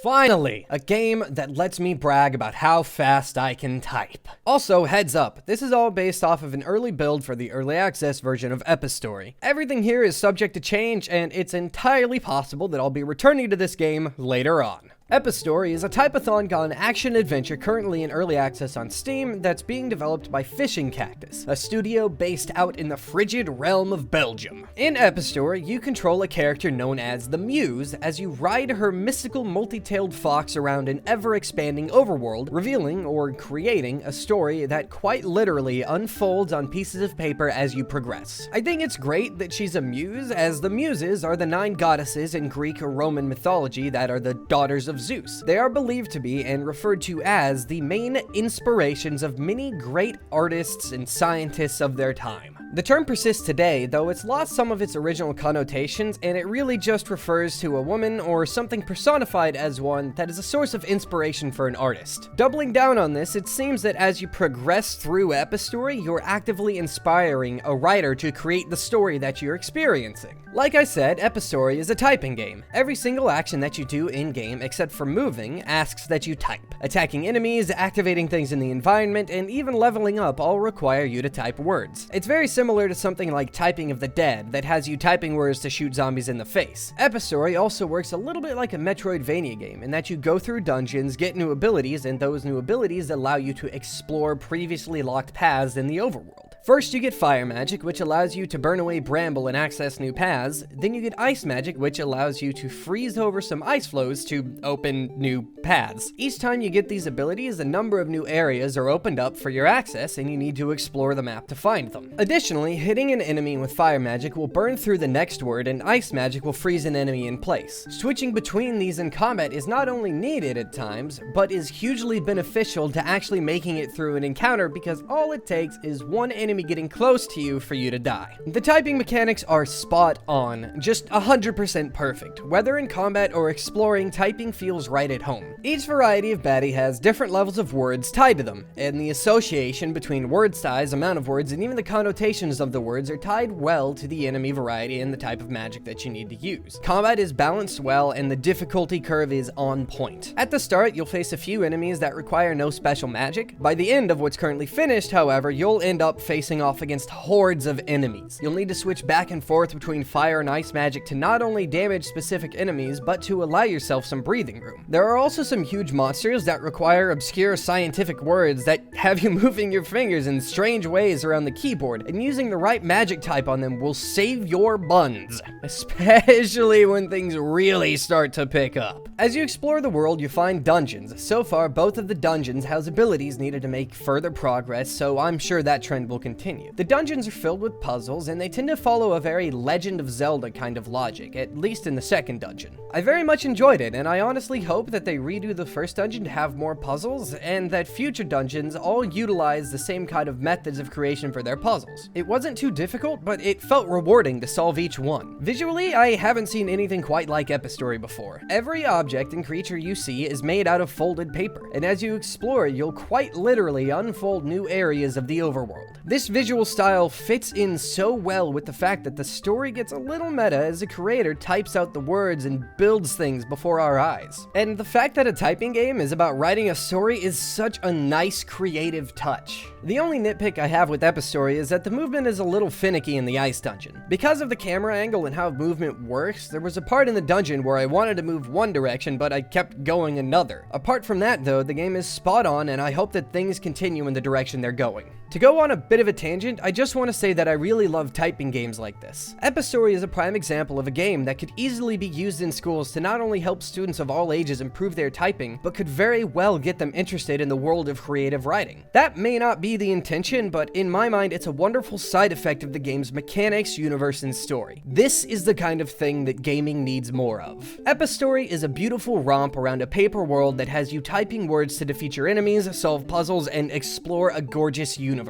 Finally, a game that lets me brag about how fast I can type. Also, heads up, this is all based off of an early build for the early access version of Epistory. Everything here is subject to change, and it's entirely possible that I'll be returning to this game later on. Epistory is a type-a-thon action-adventure currently in early access on Steam that's being developed by Fishing Cactus, a studio based out in the frigid realm of Belgium. In Epistory, you control a character known as the Muse as you ride her mystical multi-tailed fox around an ever-expanding overworld, revealing or creating a story that quite literally unfolds on pieces of paper as you progress. I think it's great that she's a muse, as the muses are the 9 goddesses in Greek or Roman mythology that are the daughters of Zeus. They are believed to be and referred to as the main inspirations of many great artists and scientists of their time. The term persists today, though it's lost some of its original connotations, and it really just refers to a woman or something personified as one that is a source of inspiration for an artist. Doubling down on this, it seems that as you progress through Epistory, you're actively inspiring a writer to create the story that you're experiencing. Like I said, Epistory is a typing game. Every single action that you do in-game, except for moving, asks that you type. Attacking enemies, activating things in the environment, and even leveling up all require you to type words. It's very similar to something like Typing of the Dead that has you typing words to shoot zombies in the face. Epistory also works a little bit like a Metroidvania game in that you go through dungeons, get new abilities, and those new abilities allow you to explore previously locked paths in the overworld. First, you get fire magic, which allows you to burn away bramble and access new paths. Then you get ice magic, which allows you to freeze over some ice flows to open new paths. Each time you get these abilities, a number of new areas are opened up for your access, and you need to explore the map to find them. Additionally, hitting an enemy with fire magic will burn through the next word, and ice magic will freeze an enemy in place. Switching between these in combat is not only needed at times, but is hugely beneficial to actually making it through an encounter, because all it takes is one enemy getting close to you for you to die. The typing mechanics are spot on, just 100% perfect. Whether in combat or exploring, typing feels right at home. Each variety of baddie has different levels of words tied to them, and the association between word size, amount of words, and even the connotations of the words are tied well to the enemy variety and the type of magic that you need to use. Combat is balanced well, and the difficulty curve is on point. At the start, you'll face a few enemies that require no special magic. By the end of what's currently finished, however, you'll end up facing off against hordes of enemies. You'll need to switch back and forth between fire and ice magic to not only damage specific enemies, but to allow yourself some breathing room. There are also some huge monsters that require obscure scientific words that have you moving your fingers in strange ways around the keyboard, and using the right magic type on them will save your buns, especially when things really start to pick up. As you explore the world, you find dungeons. So far, both of the dungeons house abilities needed to make further progress, so I'm sure that trend will continue. The dungeons are filled with puzzles, and they tend to follow a very Legend of Zelda kind of logic, at least in the second dungeon. I very much enjoyed it, and I honestly hope that they redo the first dungeon to have more puzzles, and that future dungeons all utilize the same kind of methods of creation for their puzzles. It wasn't too difficult, but it felt rewarding to solve each one. Visually, I haven't seen anything quite like Epistory before. Every object and creature you see is made out of folded paper, and as you explore, you'll quite literally unfold new areas of the overworld. This visual style fits in so well with the fact that the story gets a little meta as the creator types out the words and builds things before our eyes. And the fact that a typing game is about writing a story is such a nice creative touch. The only nitpick I have with Epistory is that the movement is a little finicky in the ice dungeon. Because of the camera angle and how movement works, there was a part in the dungeon where I wanted to move one direction, but I kept going another. Apart from that though, the game is spot on, and I hope that things continue in the direction they're going. To go on a bit of a tangent, I just want to say that I really love typing games like this. Epistory is a prime example of a game that could easily be used in schools to not only help students of all ages improve their typing, but could very well get them interested in the world of creative writing. That may not be the intention, but in my mind, it's a wonderful side effect of the game's mechanics, universe, and story. This is the kind of thing that gaming needs more of. Epistory is a beautiful romp around a paper world that has you typing words to defeat your enemies, solve puzzles, and explore a gorgeous universe.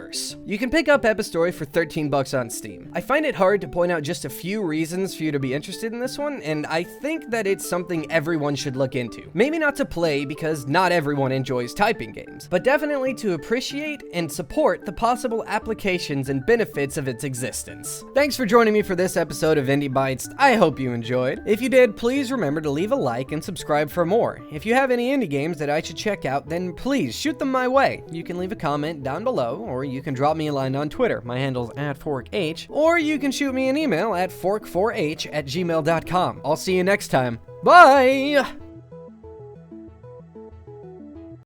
You can can pick up Epistory for 13 bucks on Steam. I find it hard to point out just a few reasons for you to be interested in this one, and I think that it's something everyone should look into. Maybe not to play, because not everyone enjoys typing games, but definitely to appreciate and support the possible applications and benefits of its existence. Thanks for joining me for this episode of Indie Bytes. I hope you enjoyed. If you did, please remember to leave a like and subscribe for more. If you have any indie games that I should check out, then please shoot them my way. You can leave a comment down below, or you can drop me a line on Twitter. My handle's @forkh, or you can shoot me an email at fork4h@gmail.com. I'll see you next time. Bye!